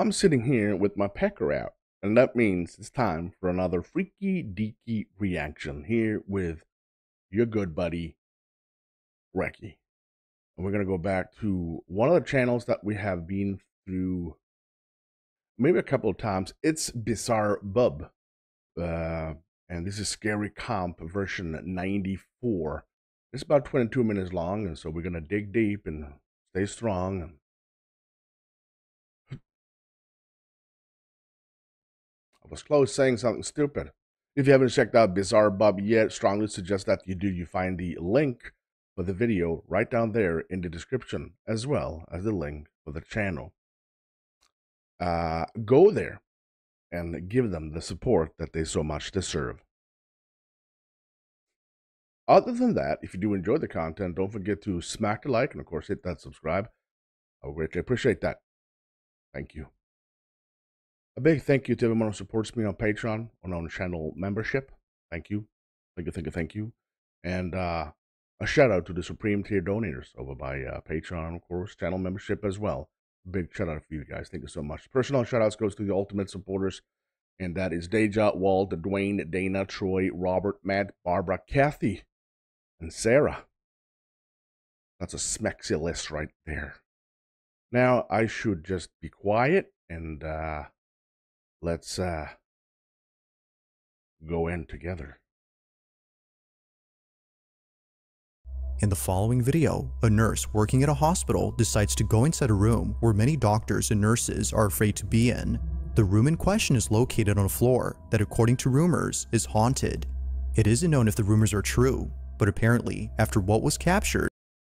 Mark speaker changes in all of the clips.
Speaker 1: I'm sitting here with my pecker out, and that means it's time for another freaky deaky reaction here with your good buddy, Recky. And we're going to go back to one of the channels that we have been through maybe a couple of times. It's BizarreBub. And this is Scary Comp version 94. It's about 22 minutes long, and so we're going to dig deep and stay strong. I was close saying something stupid. If you haven't checked out BizarreBub yet, strongly suggest that you do. You find the link for the video right down there in the description, as well as the link for the channel. Go there and give them the support that they so much deserve. Other than that, if you do enjoy the content, don't forget to smack the like and, of course, hit that subscribe. I would greatly appreciate that. Thank you. A big thank you to everyone who supports me on Patreon, on channel membership. Thank you. Thank you. And a shout out to the Supreme Tier donators over by Patreon, of course, channel membership as well. Big shout out for you guys. Thank you so much. Personal shout outs goes to the ultimate supporters, and that is Deja, Walt, Dwayne, Dana, Troy, Robert, Matt, Barbara, Kathy, and Sarah. That's a smexy list right there. Now I should just be quiet and let's go in together.
Speaker 2: In the following video, a nurse working at a hospital decides to go inside a room where many doctors and nurses are afraid to be in. The room in question is located on a floor that, according to rumors, is haunted. It isn't known if the rumors are true, but apparently, after what was captured,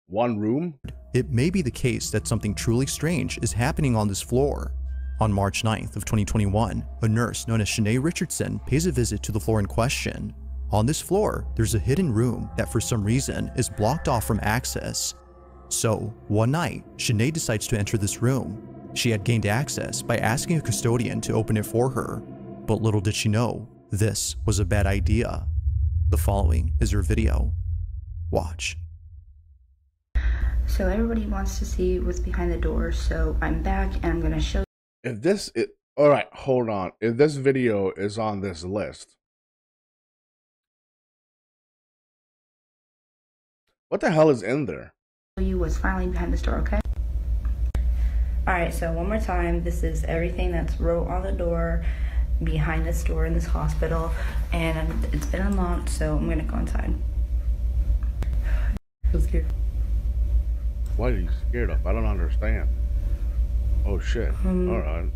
Speaker 1: one room,
Speaker 2: it may be the case that something truly strange is happening on this floor. On March 9th of 2021, a nurse known as Shanae Richardson pays a visit to the floor in question. On this floor, there's a hidden room that for some reason is blocked off from access. So, one night, Shanae decides to enter this room. She had gained access by asking a custodian to open it for her, but little did she know, this was a bad idea. The following is her video. Watch.
Speaker 3: So everybody wants to see what's behind the door, so I'm back and I'm going to show.
Speaker 1: If this, all right, hold on. If this video is on this list, what the hell is in there?
Speaker 3: You what's finally behind this door, okay? Alright, so one more time, this is everything that's wrote on the door, behind this door in this hospital, and it's been unlocked, so I'm going to go inside. I feel scared.
Speaker 1: What are you scared of? I don't understand. Oh shit. All right.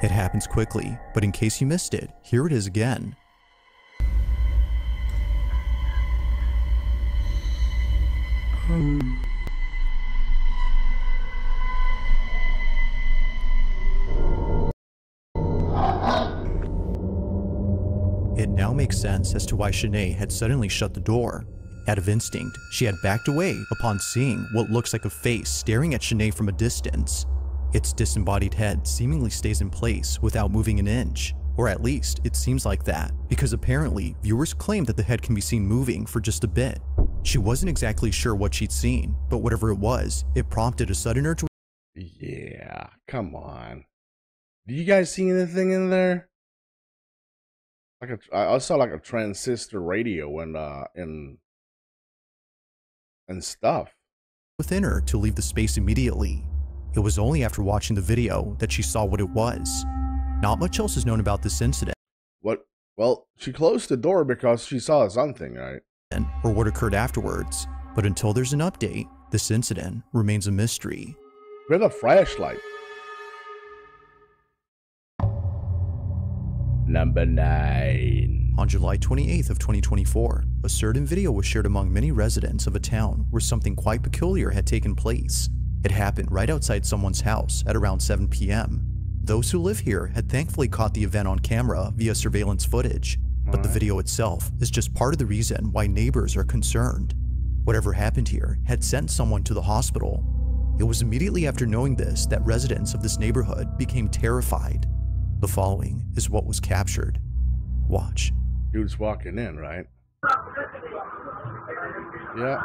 Speaker 2: It happens quickly, but in case you missed it, here it is again. It now makes sense as to why Shanae had suddenly shut the door. Out of instinct, she had backed away upon seeing what looks like a face staring at Shanae from a distance. Its disembodied head seemingly stays in place without moving an inch, or at least it seems like that, because apparently viewers claim that the head can be seen moving for just a bit. She wasn't exactly sure what she'd seen, but whatever it was, it prompted a sudden urge.
Speaker 1: Yeah, come on. Do you guys see anything in there? Like I saw like a transistor radio and stuff
Speaker 2: Within her to leave the space immediately. It was only after watching the video that she saw what it was. Not much else is known about this incident.
Speaker 1: What? Well, she closed the door because she saw something, right?
Speaker 2: Or what occurred afterwards, but until there's an update, this incident remains a mystery.
Speaker 1: With a flashlight. Number 9.
Speaker 2: On July 28th of 2024, a certain video was shared among many residents of a town where something quite peculiar had taken place. It happened right outside someone's house at around 7 p.m. Those who live here had thankfully caught the event on camera via surveillance footage, but the video itself is just part of the reason why neighbors are concerned. Whatever happened here had sent someone to the hospital. It was immediately after knowing this that residents of this neighborhood became terrified. The following is what was captured. Watch.
Speaker 1: Dude's walking in, right? Yeah.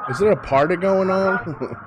Speaker 1: Is there a party going on?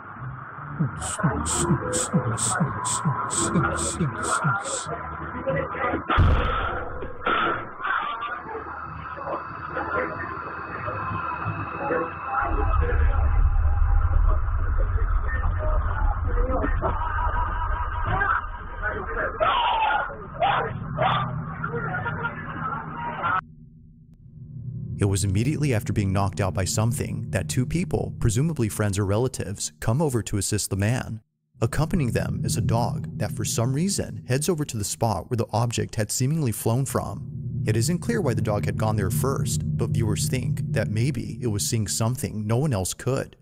Speaker 2: It was immediately after being knocked out by something that two people, presumably friends or relatives, come over to assist the man. Accompanying them is a dog that for some reason heads over to the spot where the object had seemingly flown from. It isn't clear why the dog had gone there first, but viewers think that maybe it was seeing something no one else could.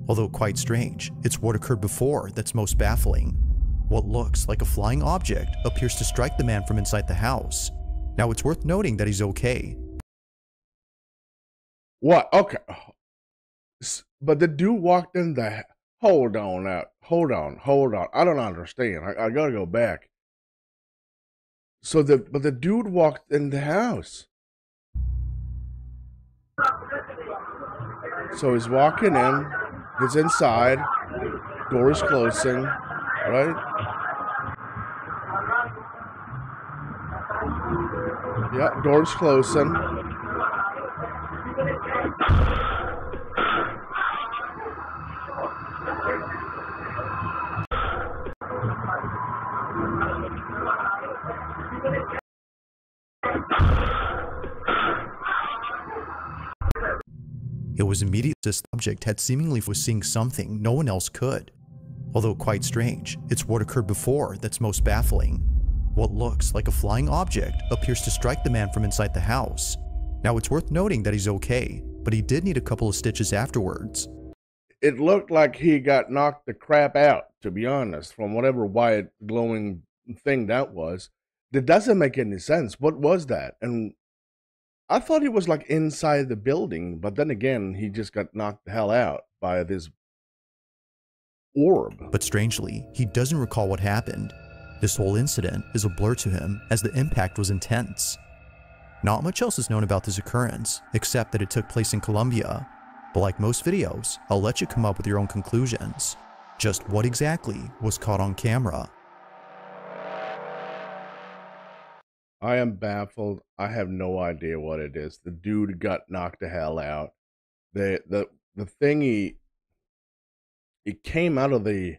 Speaker 2: Although quite strange, it's what occurred before that's most baffling. What looks like a flying object appears to strike the man from inside the house. Now it's worth noting that he's okay.
Speaker 1: What? Okay. But the dude walked in the... Hold on now. Hold on. I don't understand. I gotta go back. So the dude walked in the house. So he's walking in. He's inside. Door is closing. Right? Yeah, door's closing.
Speaker 2: It was immediate this object had seemingly was seeing something no one else could. Although quite strange, it's what occurred before that's most baffling. What looks like a flying object appears to strike the man from inside the house. Now it's worth noting that he's okay, but he did need a couple of stitches afterwards.
Speaker 1: It looked like he got knocked the crap out, to be honest, from whatever white glowing thing that was. That doesn't make any sense. What was that? And I thought he was like inside the building, but then again, he just got knocked the hell out by this orb.
Speaker 2: But strangely, he doesn't recall what happened. This whole incident is a blur to him as the impact was intense. Not much else is known about this occurrence, except that it took place in Colombia. But like most videos, I'll let you come up with your own conclusions. Just what exactly was caught on camera?
Speaker 1: I am baffled. I have no idea what it is. The dude got knocked the hell out. The thingy, it came out of the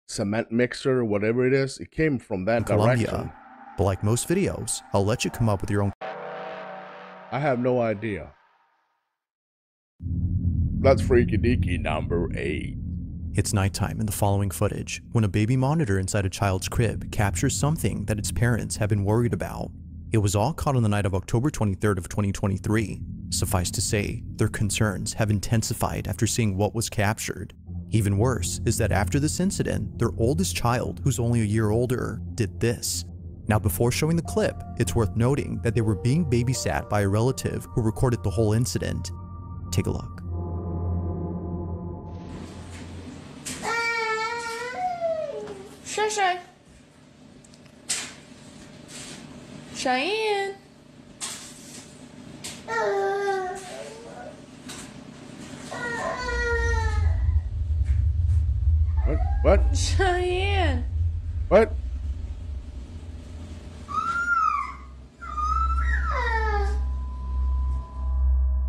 Speaker 1: cement mixer or whatever it is. It came from that direction.
Speaker 2: But like most videos, I'll let you come up with your own.
Speaker 1: I have no idea. That's Freaky Deaky number 8.
Speaker 2: It's nighttime in the following footage when a baby monitor inside a child's crib captures something that its parents have been worried about. It was all caught on the night of October 23rd of 2023. Suffice to say, their concerns have intensified after seeing what was captured. Even worse is that after this incident, their oldest child, who's only a year older, did this. Now before showing the clip, it's worth noting that they were being babysat by a relative who recorded the whole incident. Take a look.
Speaker 4: Shay. Cheyenne.
Speaker 1: What?
Speaker 4: Cheyenne.
Speaker 1: What?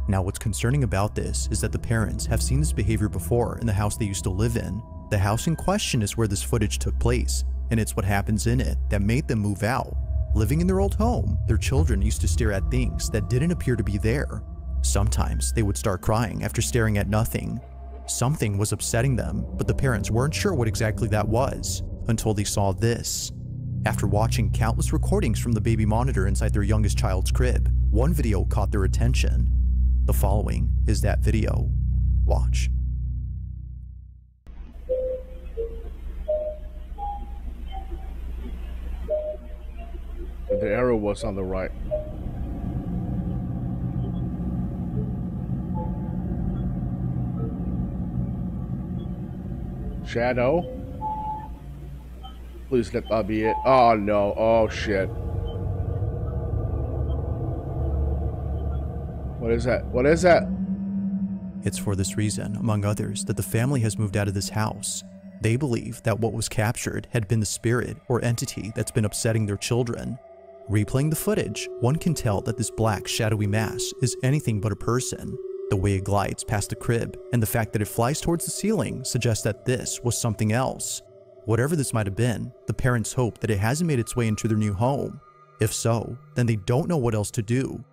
Speaker 2: Now what's concerning about this is that the parents have seen this behavior before in the house they used to live in. The house in question is where this footage took place, and it's what happens in it that made them move out. Living in their old home, their children used to stare at things that didn't appear to be there. Sometimes they would start crying after staring at nothing. Something was upsetting them, but the parents weren't sure what exactly that was until they saw this. After watching countless recordings from the baby monitor inside their youngest child's crib, one video caught their attention. The following is that video. Watch.
Speaker 1: The arrow was on the right. Shadow? Please let that be it. Oh no. Oh shit. What is that? What is that?
Speaker 2: It's for this reason, among others, that the family has moved out of this house. They believe that what was captured had been the spirit or entity that's been upsetting their children. Replaying the footage, one can tell that this black, shadowy mass is anything but a person. The way it glides past the crib and the fact that it flies towards the ceiling suggests that this was something else. Whatever this might have been, the parents hope that it hasn't made its way into their new home. If so, then they don't know what else to do.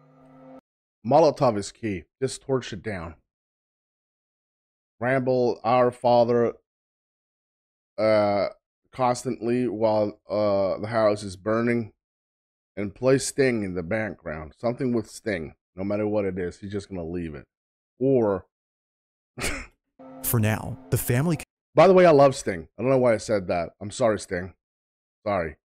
Speaker 1: Molotov is key. Just torch it down. Ramble Our Father constantly while the house is burning, and play Sting in the background. Something with Sting. No matter what it is, he's just gonna leave it. Or
Speaker 2: For now, the family...
Speaker 1: By the way, I love Sting. I don't know why I said that. I'm sorry, Sting. Sorry.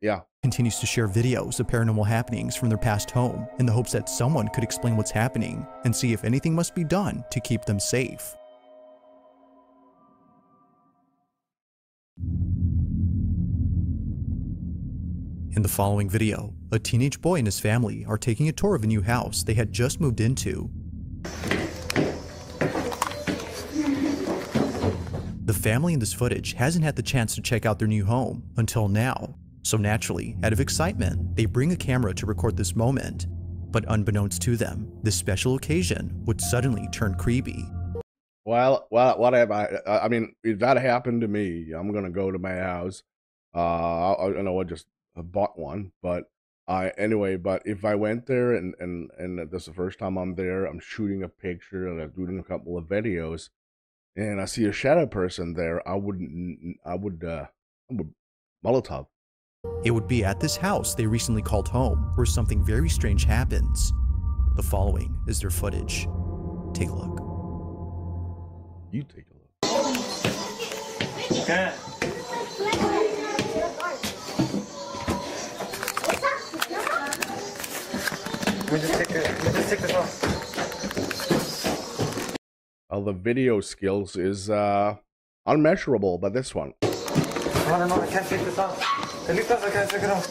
Speaker 1: Yeah.
Speaker 2: continues to share videos of paranormal happenings from their past home in the hopes that someone could explain what's happening and see if anything must be done to keep them safe. In the following video, a teenage boy and his family are taking a tour of a new house they had just moved into. The family in this footage hasn't had the chance to check out their new home until now, so naturally, out of excitement, they bring a camera to record this moment. But unbeknownst to them, this special occasion would suddenly turn creepy.
Speaker 1: Well, whatever. I mean, if that happened to me, I'm gonna go to my house. I know I just bought one, but anyway. But if I went there and this is the first time I'm there, I'm shooting a picture and I'm doing a couple of videos, and I see a shadow person there, I would Molotov.
Speaker 2: It would be at this house they recently called home where something very strange happens. The following is their footage. Take a look.
Speaker 1: You take a look.
Speaker 4: Okay. We just take this off.
Speaker 1: The video skills is unmeasurable by this one.
Speaker 4: I don't know, I can't take this off. Elitas, I can't take it off.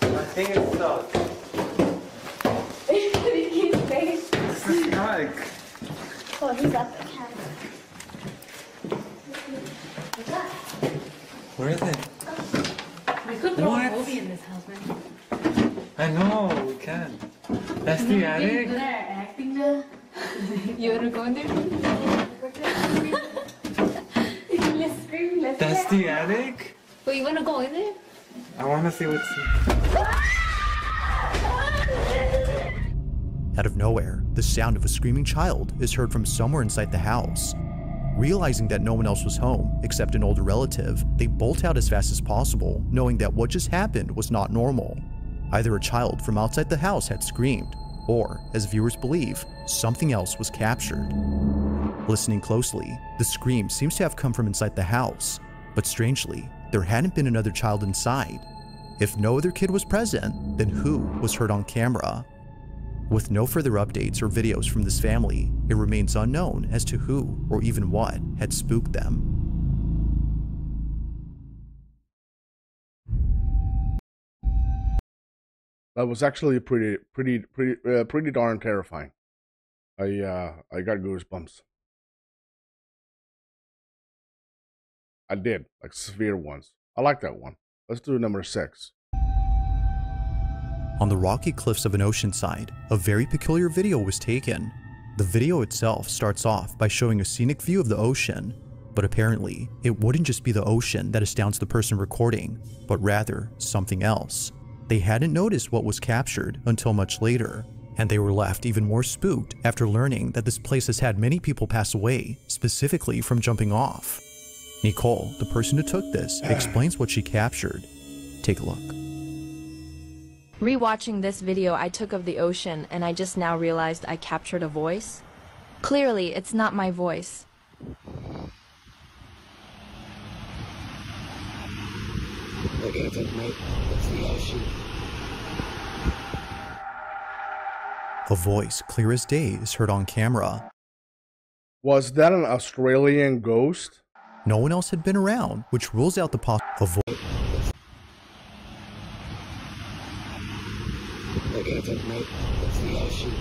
Speaker 4: My thing is stuck. This is stuck.
Speaker 5: Oh, he's up the camera.
Speaker 4: Where is it?
Speaker 6: We could throw
Speaker 4: What?
Speaker 6: a movie in this house, man.
Speaker 4: I know, we can. That's the attic?
Speaker 6: Good at acting now. You wanna go in there?
Speaker 5: Let's scream, let's
Speaker 4: That's the attic?
Speaker 6: Well, you wanna go in there?
Speaker 4: I want to see what's...
Speaker 2: Out of nowhere, the sound of a screaming child is heard from somewhere inside the house. Realizing that no one else was home except an older relative, they bolt out as fast as possible, knowing that what just happened was not normal. Either a child from outside the house had screamed, or, as viewers believe, something else was captured. Listening closely, the scream seems to have come from inside the house, but strangely, there hadn't been another child inside. If no other kid was present, then who was heard on camera? With no further updates or videos from this family, it remains unknown as to who or even what had spooked them.
Speaker 1: That was actually pretty darn terrifying. I got goosebumps. I did, like severe ones. I like that one. Let's do number 6.
Speaker 2: On the rocky cliffs of an ocean side, a very peculiar video was taken. The video itself starts off by showing a scenic view of the ocean, but apparently, it wouldn't just be the ocean that astounds the person recording, but rather something else. They hadn't noticed what was captured until much later, and they were left even more spooked after learning that this place has had many people pass away, specifically from jumping off. Nicole, the person who took this, explains what she captured. Take a look.
Speaker 7: Rewatching this video I took of the ocean, and I just now realized I captured a voice. Clearly, it's not my voice.
Speaker 5: Look at it, mate. It's the ocean.
Speaker 2: A voice clear as day is heard on camera.
Speaker 1: Was that an Australian ghost?
Speaker 2: No one else had been around, which rules out the possibility.
Speaker 5: Look at it, mate. It's the ocean.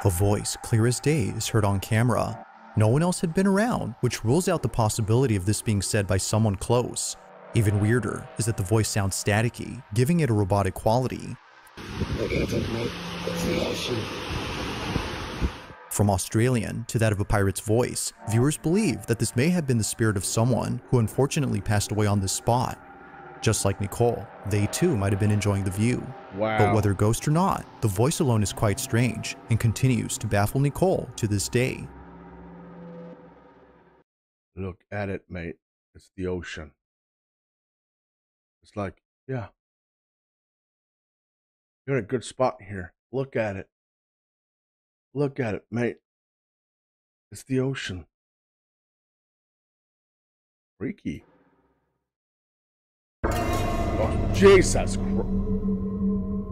Speaker 2: A voice clear as day is heard on camera. No one else had been around, which rules out the possibility of this being said by someone close. Even weirder is that the voice sounds staticky, giving it a robotic quality.
Speaker 5: Look at it, mate. It's the ocean.
Speaker 2: From Australian to that of a pirate's voice, viewers believe that this may have been the spirit of someone who unfortunately passed away on this spot. Just like Nicole, they too might have been enjoying the view.
Speaker 1: Wow.
Speaker 2: But whether ghost or not, the voice alone is quite strange and continues to baffle Nicole to this day.
Speaker 1: Look at it, mate. It's the ocean. It's like, yeah. You're in a good spot here. Look at it. Look at it, mate. It's the ocean. Freaky. Oh, Jesus Christ.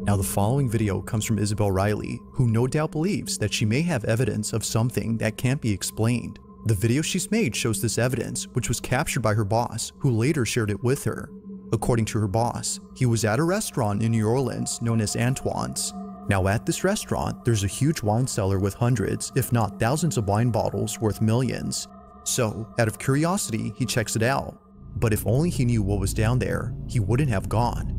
Speaker 2: Now the following video comes from Isabel Riley, who no doubt believes that she may have evidence of something that can't be explained. The video she's made shows this evidence, which was captured by her boss, who later shared it with her. According to her boss, he was at a restaurant in New Orleans known as Antoine's. Now at this restaurant, there's a huge wine cellar with hundreds, if not thousands of wine bottles worth millions. So, out of curiosity, he checks it out. But if only he knew what was down there, he wouldn't have gone.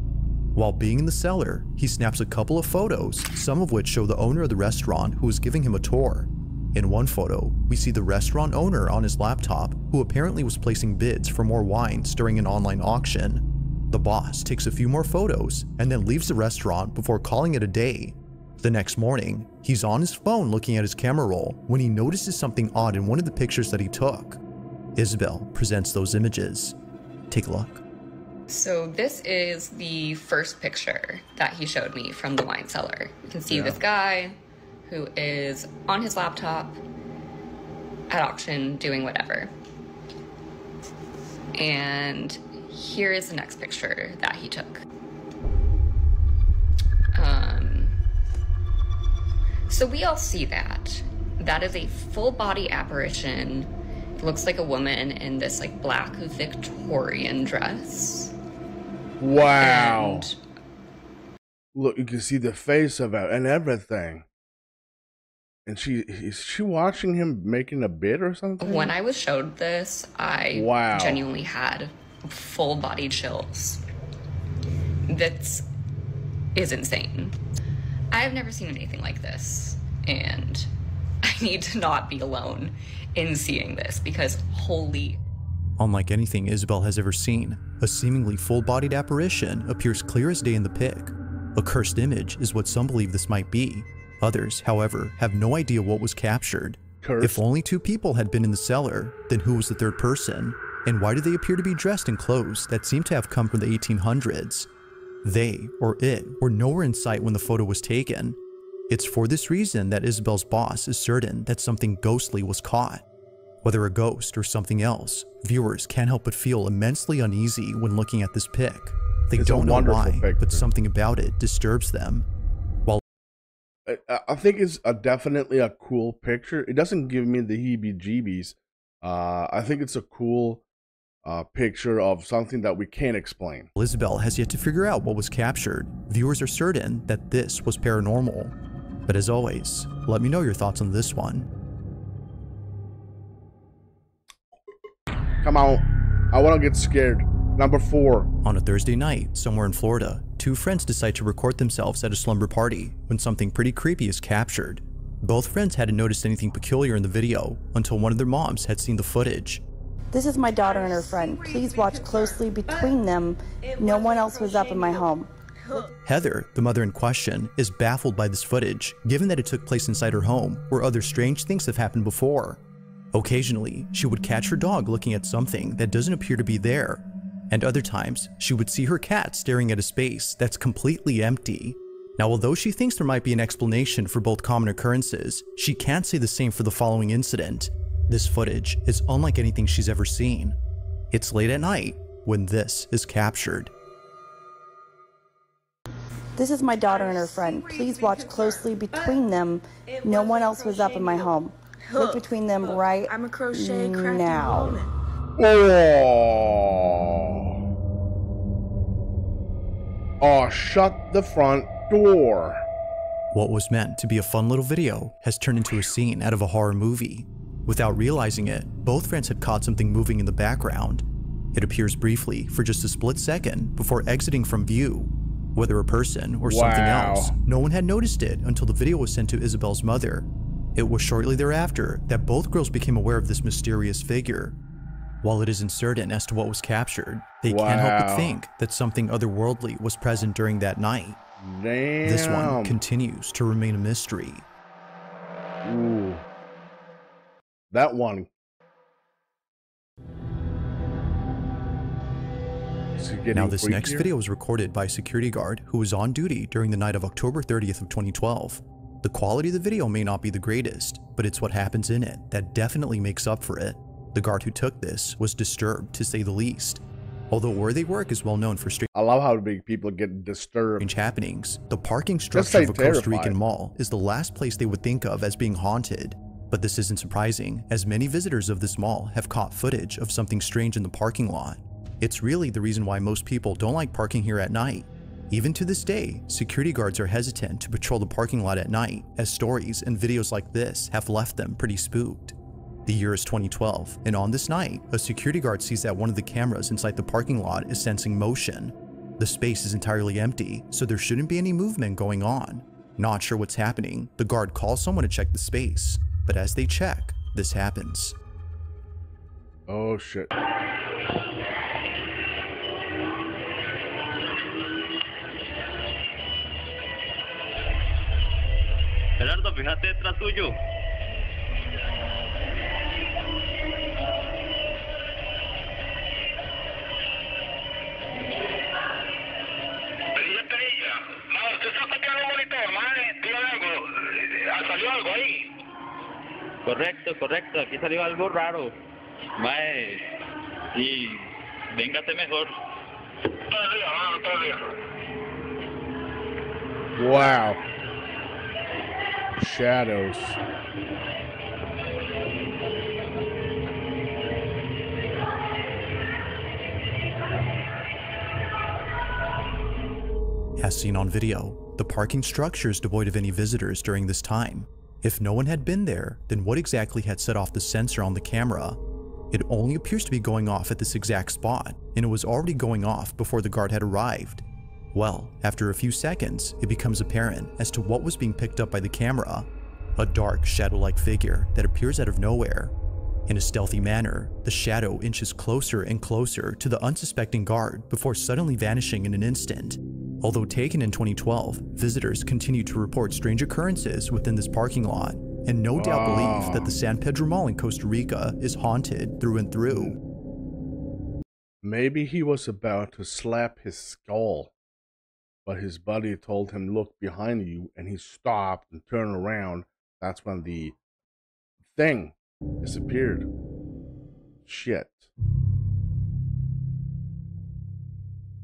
Speaker 2: While being in the cellar, he snaps a couple of photos, some of which show the owner of the restaurant who is giving him a tour. In one photo, we see the restaurant owner on his laptop, who apparently was placing bids for more wines during an online auction. The boss takes a few more photos and then leaves the restaurant before calling it a day. The next morning, he's on his phone looking at his camera roll when he notices something odd in one of the pictures that he took. Isabel presents those images. Take a look.
Speaker 8: So this is the first picture that he showed me from the wine cellar. You can see this guy who is on his laptop at auction doing whatever. And here is the next picture that he took. So we all see that. That is a full body apparition. It looks like a woman in this like black Victorian dress.
Speaker 1: Wow.
Speaker 8: And
Speaker 1: look, you can see the face of it and everything. And is she watching him making a bid or something?
Speaker 8: when I was showed this, I
Speaker 1: Wow.
Speaker 8: genuinely had full body chills. This is insane. I've never seen anything like this, and I need to not be alone in seeing this because holy.
Speaker 2: Unlike anything Isabel has ever seen, a seemingly full-bodied apparition appears clear as day in the pic. A cursed image is what some believe this might be. Others, however, have no idea what was captured.
Speaker 1: Cursed.
Speaker 2: If only two people had been in the cellar, then who was the third person? And why do they appear to be dressed in clothes that seem to have come from the 1800s? They, or it, were nowhere in sight when the photo was taken. It's for this reason that Isabel's boss is certain that something ghostly was caught. Whether a ghost or something else, viewers can't help but feel immensely uneasy when looking at this pic. They
Speaker 1: It's a
Speaker 2: don't know
Speaker 1: wonderful
Speaker 2: why,
Speaker 1: picture.
Speaker 2: but something about it disturbs them. While
Speaker 1: I think it's definitely a cool picture. It doesn't give me the heebie-jeebies. I think it's a cool picture of something that we can't explain.
Speaker 2: Isabel has yet to figure out what was captured, viewers are certain that this was paranormal. But as always, let me know your thoughts on this one.
Speaker 1: Come on. I want to get scared. Number 4.
Speaker 2: On a Thursday night, somewhere in Florida, two friends decide to record themselves at a slumber party when something pretty creepy is captured. Both friends hadn't noticed anything peculiar in the video until one of their moms had seen the footage.
Speaker 9: This is my daughter and her friend. Please watch closely between them. No one else was up in my home.
Speaker 2: Heather, the mother in question, is baffled by this footage, given that it took place inside her home, where other strange things have happened before. Occasionally, she would catch her dog looking at something that doesn't appear to be there, and other times, she would see her cat staring at a space that's completely empty. Now, although she thinks there might be an explanation for both common occurrences, she can't say the same for the following incident. This footage is unlike anything she's ever seen. It's late at night when this is captured.
Speaker 9: This is my daughter and her friend. Please watch closely between them. No one else was up in my home. Look between them right
Speaker 10: I'm a crochet crafty
Speaker 9: now.
Speaker 10: woman.
Speaker 1: Oh, shut the front door.
Speaker 2: What was meant to be a fun little video has turned into a scene out of a horror movie. Without realizing it, both friends had caught something moving in the background. It appears briefly for just a split second before exiting from view. Whether a person or something else, no one had noticed it until the video was sent to Isabel's mother. It was shortly thereafter that both girls became aware of this mysterious figure. While it is uncertain as to what was captured, they can't help but think that something otherworldly was present during that night.
Speaker 1: Damn.
Speaker 2: This one continues to remain a mystery.
Speaker 1: Ooh. That one.
Speaker 2: Now this next video was recorded by a security guard who was on duty during the night of October 30th of 2012. The quality of the video may not be the greatest, but it's what happens in it that definitely makes up for it. The guard who took this was disturbed, to say the least. Although where they work is well known for strange
Speaker 1: I love how big people get disturbed
Speaker 2: happenings, the parking structure of a Costa Rican mall is the last place they would think of as being haunted. But this isn't surprising, as many visitors of this mall have caught footage of something strange in the parking lot. It's really the reason why most people don't like parking here at night. Even to this day, security guards are hesitant to patrol the parking lot at night, as stories and videos like this have left them pretty spooked. The year is 2012, and on this night, a security guard sees that one of the cameras inside the parking lot is sensing motion. The space is entirely empty, so there shouldn't be any movement going on. Not sure what's happening, the guard calls someone to check the space, but as they check, this happens.
Speaker 1: Oh shit.
Speaker 11: Gerardo, fíjate detrás tuyo. ¿Salió algo ahí? Correcto, aquí salió algo raro. Mae, y véngate mejor. Todo el día.
Speaker 1: Wow. Shadows.
Speaker 2: As seen on video, the parking structure is devoid of any visitors during this time. If no one had been there, then what exactly had set off the sensor on the camera? It only appears to be going off at this exact spot, and it was already going off before the guard had arrived. Well, after a few seconds, it becomes apparent as to what was being picked up by the camera. A dark, shadow-like figure that appears out of nowhere. In a stealthy manner, the shadow inches closer and closer to the unsuspecting guard before suddenly vanishing in an instant. Although taken in 2012, visitors continue to report strange occurrences within this parking lot, and no doubt believe that the San Pedro Mall in Costa Rica is haunted through and through.
Speaker 1: Maybe he was about to slap his skull, but his buddy told him, look behind you, and he stopped and turned around. That's when the thing disappeared. Shit.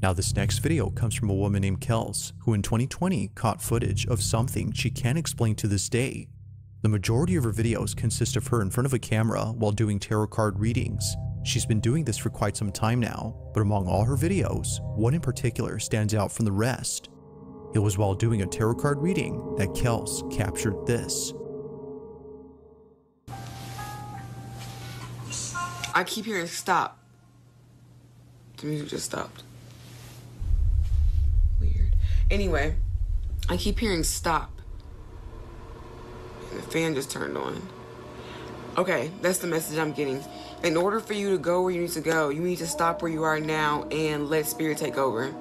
Speaker 2: Now this next video comes from a woman named Kels, who in 2020 caught footage of something she can't explain to this day. The majority of her videos consist of her in front of a camera while doing tarot card readings. She's been doing this for quite some time now, but among all her videos, one in particular stands out from the rest. It was while doing a tarot card reading that Kels captured this.
Speaker 10: I keep hearing stop. The music just stopped. Weird. Anyway, I keep hearing stop. And the fan just turned on. Okay, that's the message I'm getting. In order for you to go where you need to go, you need to stop where you are now and let spirit take over.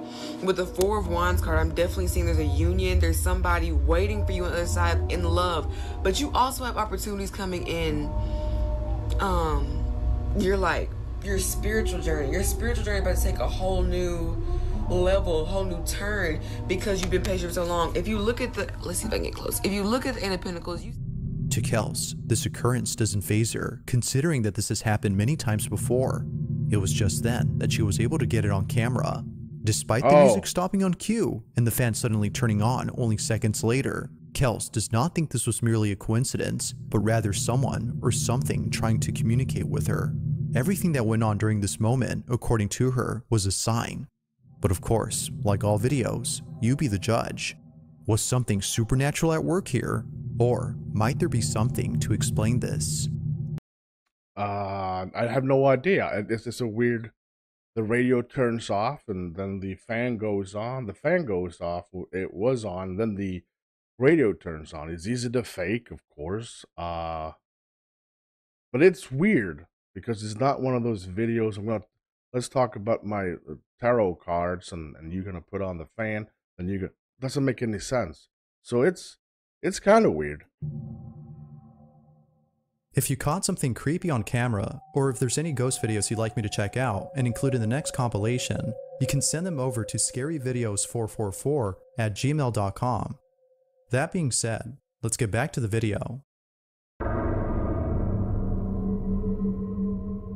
Speaker 10: With the Four of Wands card, I'm definitely seeing there's a union. There's somebody waiting for you on the other side in love. But you also have opportunities coming in. Your spiritual journey. Your spiritual journey about to take a whole new level, a whole new turn because you've been patient for so long. If you look at the, let's see if I can get close. If you look at the Eight of Pentacles,
Speaker 2: To Kels, this occurrence doesn't faze her, considering that this has happened many times before. It was just then that she was able to get it on camera. Despite the music stopping on cue and the fan suddenly turning on only seconds later, Kels does not think this was merely a coincidence, but rather someone or something trying to communicate with her. Everything that went on during this moment, according to her, was a sign. But of course, like all videos, you be the judge. Was something supernatural at work here? Or might there be something to explain this?
Speaker 1: I have no idea. It's just a weird. The radio turns off, and then the fan goes on. The fan goes off. It was on. Then the radio turns on. It's easy to fake, of course. But it's weird because it's not one of those videos. Let's talk about my tarot cards, and you're gonna put on the fan, and doesn't make any sense. So it's kind of weird.
Speaker 2: If you caught something creepy on camera, or if there's any ghost videos you'd like me to check out and include in the next compilation, you can send them over to scaryvideos444@gmail.com. That being said, let's get back to the video.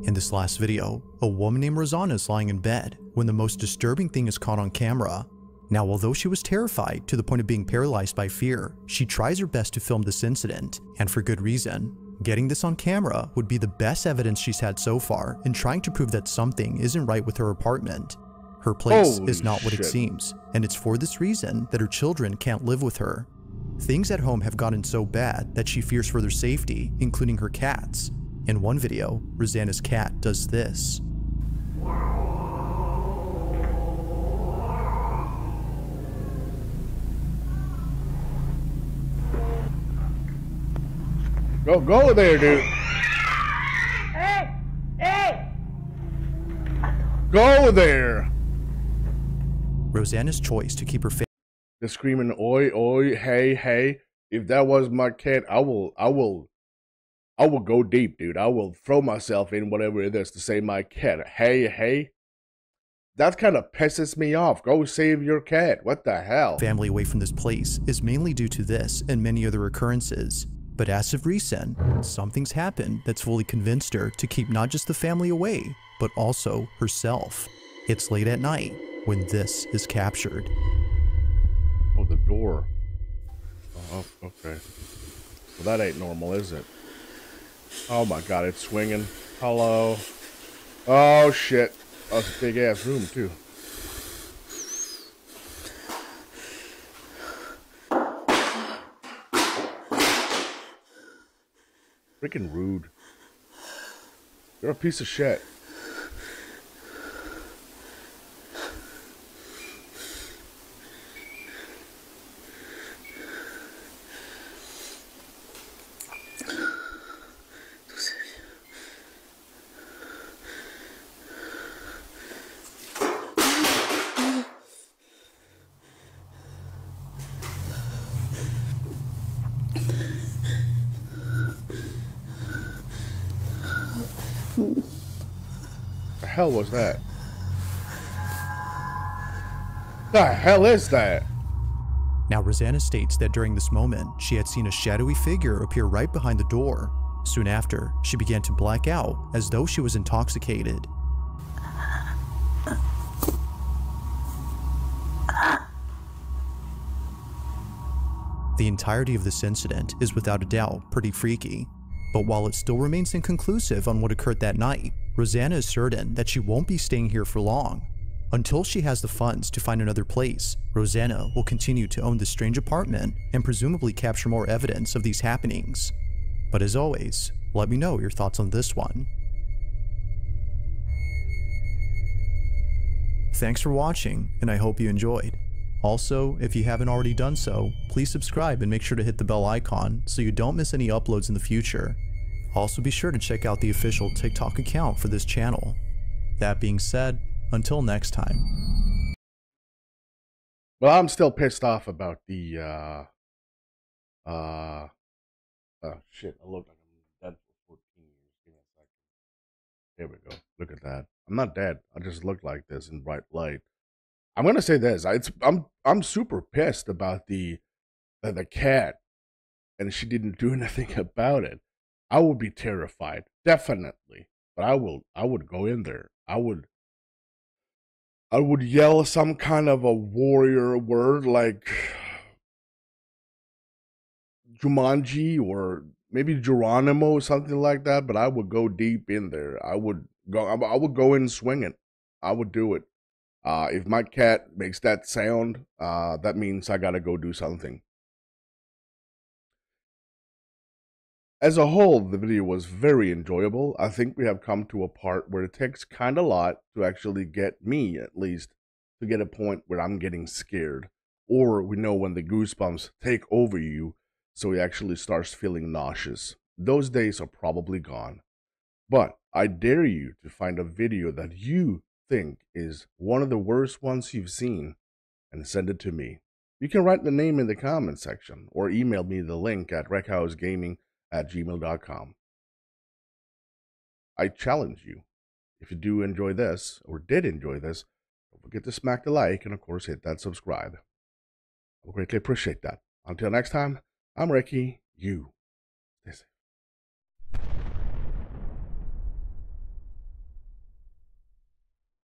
Speaker 2: In this last video, a woman named Rosanna is lying in bed when the most disturbing thing is caught on camera. Now, although she was terrified to the point of being paralyzed by fear, she tries her best to film this incident, and for good reason. Getting this on camera would be the best evidence she's had so far in trying to prove that something isn't right with her apartment. Her place is not what it seems, and it's for this reason that her children can't live with her. Things at home have gotten so bad that she fears for their safety, including her cats. In one video, Rosanna's cat does this.
Speaker 1: Go there, dude.
Speaker 9: Hey! Hey!
Speaker 1: Go there.
Speaker 2: Rosanna's choice to keep her face.
Speaker 1: They're screaming, oi, oi, hey, hey. If that was my cat, I will go deep, dude. I will throw myself in whatever it is to save my cat. Hey, hey. That kind of pisses me off. Go save your cat. What the hell?
Speaker 2: Family away from this place is mainly due to this and many other occurrences. But as of recent, something's happened that's fully convinced her to keep not just the family away, but also herself. It's late at night when this is captured.
Speaker 1: Oh, the door. Oh, okay. Well, that ain't normal, is it? Oh my god, it's swinging. Hello. Oh shit. Oh, it's a big ass room too. Freaking rude. You're a piece of shit. The hell was that? The hell is that?
Speaker 2: Now, Rosanna states that during this moment, she had seen a shadowy figure appear right behind the door. Soon after, she began to black out as though she was intoxicated. The entirety of this incident is without a doubt pretty freaky. But while it still remains inconclusive on what occurred that night, Rosanna is certain that she won't be staying here for long. Until she has the funds to find another place, Rosanna will continue to own this strange apartment and presumably capture more evidence of these happenings. But as always, let me know your thoughts on this one. Thanks for watching, and I hope you enjoyed. Also, if you haven't already done so, please subscribe and make sure to hit the bell icon so you don't miss any uploads in the future. Also be sure to check out the official TikTok account for this channel. That being said, until next time.
Speaker 1: Well, I'm still pissed off about the, oh shit, I look like I'm dead for 14 years. Give me a second. There we go. Look at that. I'm not dead. I just look like this in bright light. I'm gonna say this. I'm super pissed about the cat, and she didn't do anything about it. I would be terrified, definitely. But I would go in there. I would yell some kind of a warrior word like Jumanji or maybe Geronimo, something like that. But I would go deep in there. I would go in swinging. I would do it. If my cat makes that sound, that means I gotta go do something. As a whole, the video was very enjoyable. I think we have come to a part where it takes kind of a lot to actually get me, at least, to get a point where I'm getting scared. Or we know when the goosebumps take over you, so he actually starts feeling nauseous. Those days are probably gone. But I dare you to find a video that you think is one of the worst ones you've seen and send it to me. You can write the name in the comment section or email me the link at reckhousegaming@gmail.com. I challenge you, if you do enjoy this or did enjoy this, don't forget to smack the like and of course hit that subscribe. I would greatly appreciate that. Until next time, I'm Recky. You stay safe.